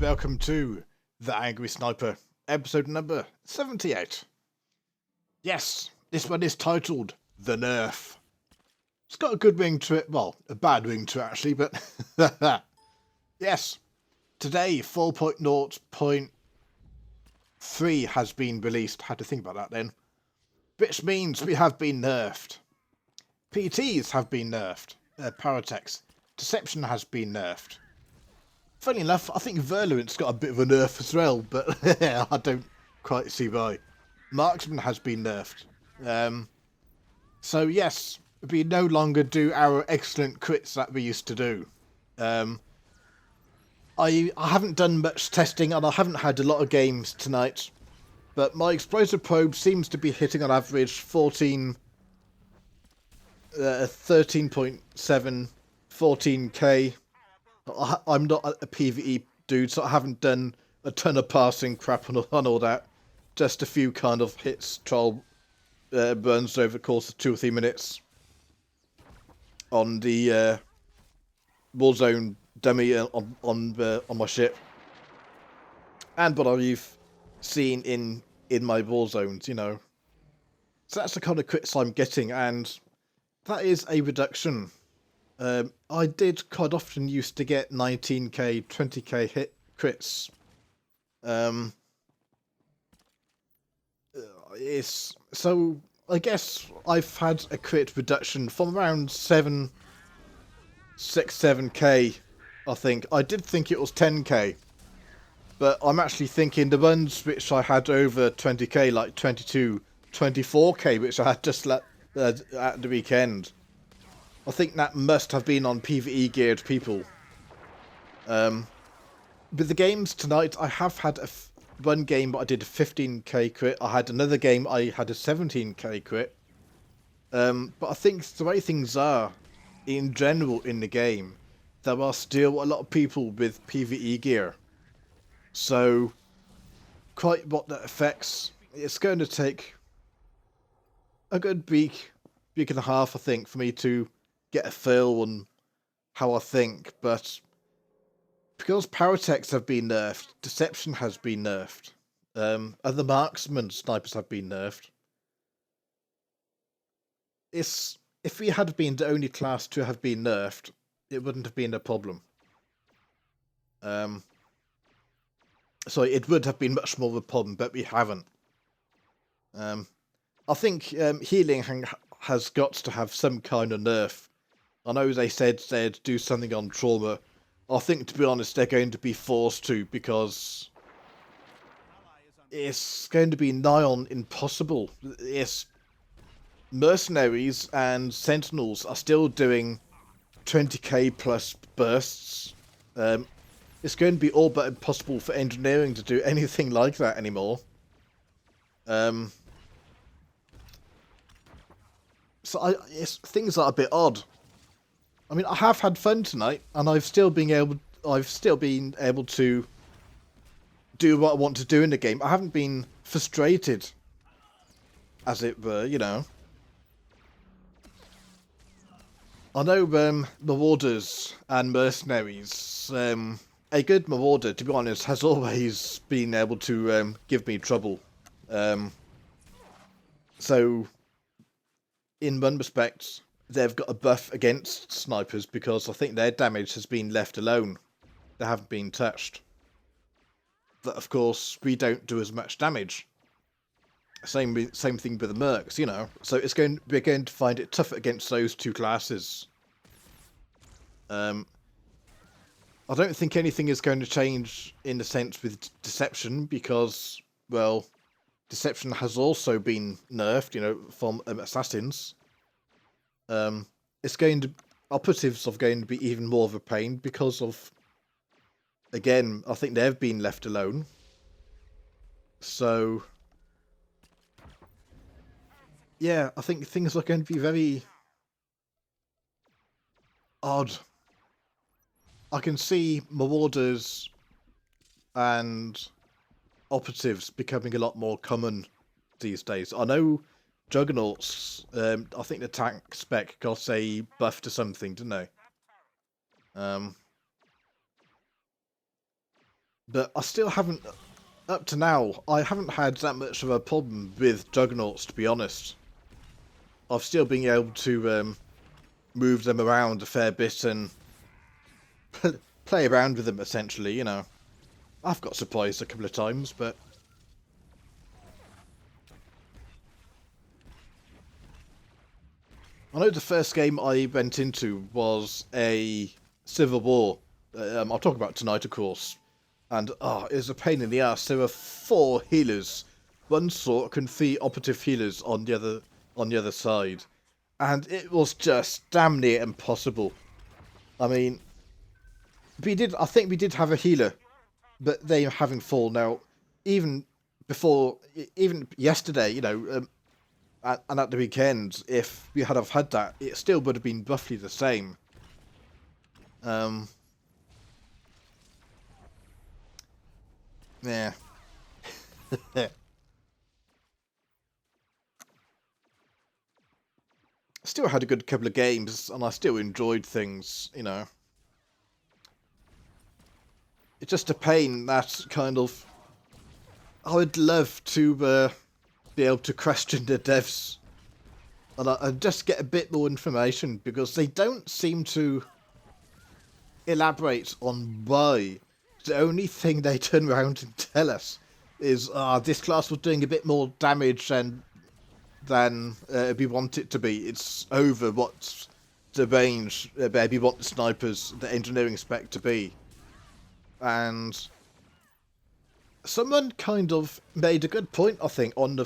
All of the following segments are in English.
welcome to The Angry Sniper, episode number 78. Yes, this one is titled The Nerf. It's got a good ring to it, well, a bad ring to it actually, but yes, today 4.0.3 has been released. Had to think about that then. Which means we have been nerfed. PTs have been nerfed. Paratex. Deception has been nerfed. Funny enough, I think Virulent's got a bit of a nerf as well, but I don't quite see why. Marksman has been nerfed. So yes, we no longer do our excellent crits that we used to do. I haven't done much testing and I haven't had a lot of games tonight, but my explosive probe seems to be hitting on average 13.7, 14k. I'm not a PvE dude, so I haven't done a ton of passing crap on all that. Just a few kind of hits, trial burns over the course of 2 or 3 minutes on the Warzone dummy on my ship, and what I've seen in my Warzones, you know. So that's the kind of crits I'm getting, and that is a reduction. I did quite often used to get 19k, 20k hit crits. So I guess I've had a crit reduction from around 7k, I think. I did think it was 10k, but I'm actually thinking the ones which I had over 20k, like 22, 24k, which I had just at the weekend, I think that must have been on PvE geared people. With the games tonight, I have had one game I did a 15k crit. I had another game I had a 17k crit. But I think the way things are, in general in the game, there are still a lot of people with PvE gear. So, quite what that affects, it's going to take a good week and a half, I think, for me to get a feel on how I think, but because Paratex have been nerfed, Deception has been nerfed, other marksman snipers have been nerfed. If we had been the only class to have been nerfed, it wouldn't have been a problem. So it would have been much more of a problem, but we haven't. I think healing has got to have some kind of nerf. I know they said they'd do something on trauma. I think, to be honest, they're going to be forced to, because it's going to be nigh on impossible. Mercenaries and Sentinels are still doing 20k plus bursts. It's going to be all but impossible for engineering to do anything like that anymore. So things are a bit odd. I mean, I have had fun tonight, and I've still been able to do what I want to do in the game. I haven't been frustrated, as it were, you know. I know marauders and mercenaries. A good marauder, to be honest, has always been able to give me trouble. So, in one respect, they've got a buff against snipers because I think their damage has been left alone. They haven't been touched. But of course, we don't do as much damage. Same thing with the mercs, you know. So we're going to find it tougher against those two classes. I don't think anything is going to change in the sense with Deception, because, well, Deception has also been nerfed, you know, from assassins. Operatives are going to be even more of a pain because of, again, I think they've been left alone. So, yeah, I think things are going to be very odd. I can see marauders and operatives becoming a lot more common these days. I know Juggernauts, I think the tank spec got a buff to something, didn't they? But I still haven't, up to now, I haven't had that much of a problem with Juggernauts, to be honest. I've still been able to move them around a fair bit and play around with them, essentially, you know. I've got surprised a couple of times, but... I know the first game I went into was a Civil War. I'll talk about tonight, of course. And, it was a pain in the ass. There were 4 healers. One sort and 3 operative healers on the other side. And it was just damn near impossible. I mean, I think we did have a healer, but they having fall now. Even yesterday, you know, and at the weekend, if we had have had that, it still would have been roughly the same. Yeah. Still had a good couple of games, and I still enjoyed things, you know. It's just a pain that kind of... I would love to be able to question the devs and just get a bit more information, because they don't seem to elaborate on why. The only thing they turn around and tell us is, this class was doing a bit more damage than we want it to be. It's over what's the range where we want the snipers, the engineering spec to be. And someone kind of made a good point, I think, on the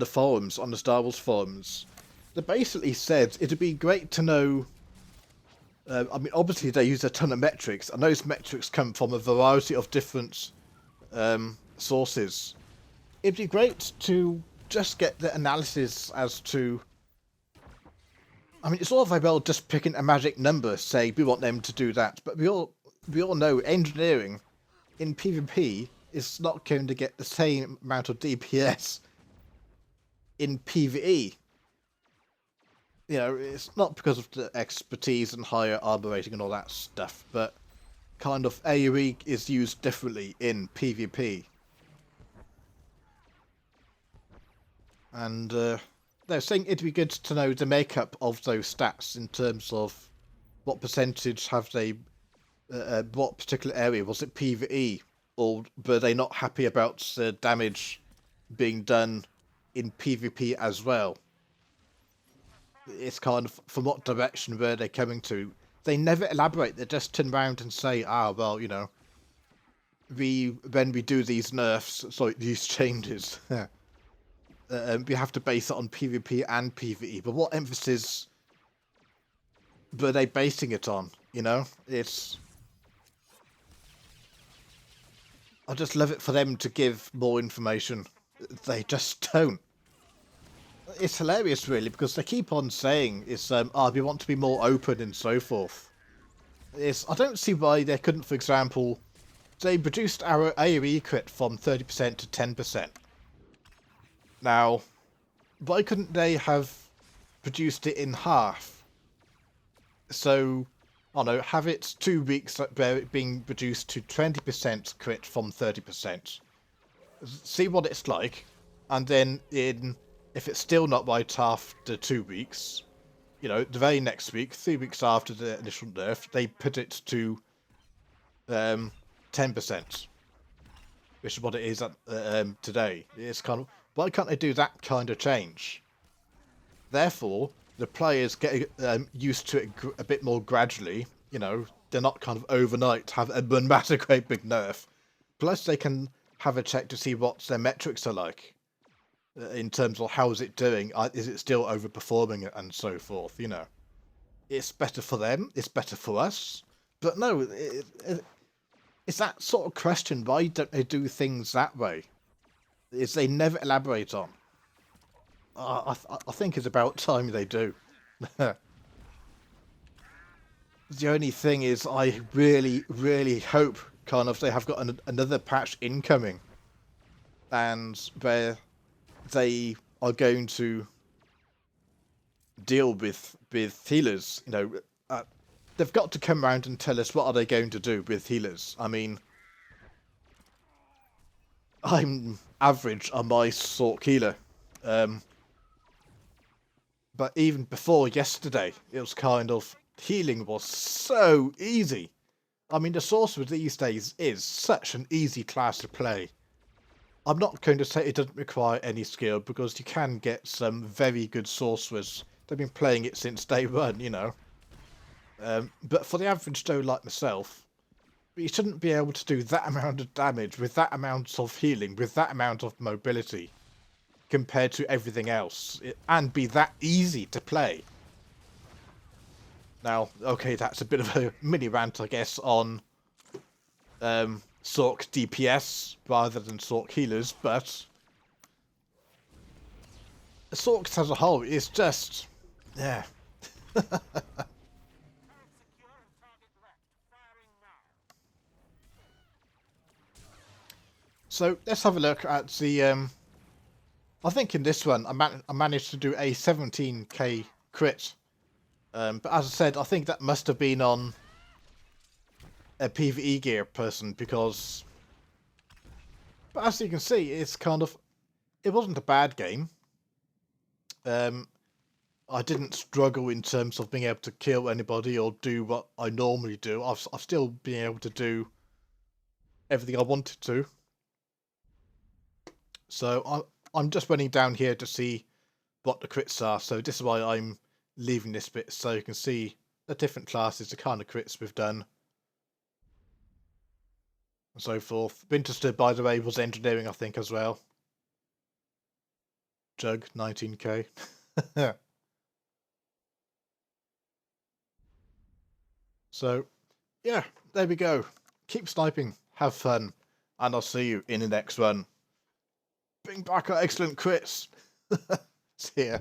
forums, on the Star Wars forums. They basically said it'd be great to know. I mean, obviously they use a ton of metrics, and those metrics come from a variety of different sources. It'd be great to just get the analysis as to... I mean, it's all very well just picking a magic number, say we want them to do that, but we all know engineering in PvP is not going to get the same amount of DPS in PvE. You know, it's not because of the expertise and higher armor rating and all that stuff, but kind of AoE is used differently in PvP. And they're saying it'd be good to know the makeup of those stats in terms of what percentage have they, what particular area, was it PvE, or were they not happy about the damage being done in PvP as well? It's kind of from what direction were they coming to. They never elaborate. They just turn around and say, well, you know, when we do these nerfs, sorry, these changes, we have to base it on PvP and PvE. But what emphasis were they basing it on? You know, I just love it for them to give more information. They just don't. It's hilarious, really, because they keep on saying it's we want to be more open and so forth. I don't see why they couldn't, for example, they reduced our AoE crit from 30% to 10%. Now, why couldn't they have reduced it in half? So, I don't know, have it 2 weeks being reduced to 20% crit from 30%. See what it's like, and then if it's still not right after 2 weeks, you know, the very next week, 3 weeks after the initial nerf, they put it to 10%, which is what it is at today. It's kind of, why can't they do that kind of change? Therefore, the players get used to it a bit more gradually. You know, they're not kind of overnight have a massive great big nerf. Plus, they can have a check to see what their metrics are like. In terms of how is it doing, is it still overperforming and so forth, you know. It's better for them, it's better for us, but no, it's that sort of question, why don't they do things that way? Is they never elaborate on. I think it's about time they do. The only thing is, I really, really hope kind of they have got another patch incoming, and where they are going to deal with healers. You know, they've got to come around and tell us what are they going to do with healers. I mean, I'm average on my sort healer. But even before yesterday, it was kind of, healing was so easy. I mean, the sorcerer these days is such an easy class to play. I'm not going to say it doesn't require any skill, because you can get some very good sorcerers. They've been playing it since day one, you know. But for the average Joe like myself, you shouldn't be able to do that amount of damage with that amount of healing, with that amount of mobility, compared to everything else, and be that easy to play. Now, okay, that's a bit of a mini rant, I guess, on Sorc DPS rather than Sorc healers, but Sorc as a whole is just, yeah. So let's have a look at the. I think in this one I managed to do a 17k crit, but as I said, I think that must have been on a PvE gear person, because. But as you can see, it's kind of. It wasn't a bad game. I didn't struggle in terms of being able to kill anybody or do what I normally do. I've still been able to do everything I wanted to. So I'm just running down here to see what the crits are. So this is why I'm leaving this bit, so you can see the different classes, the kind of crits we've done, and so forth. Winchester, by the way, was engineering, I think, as well. Jug, 19k. So, yeah, there we go. Keep sniping, have fun, and I'll see you in the next one. Bring back our excellent crits. See ya.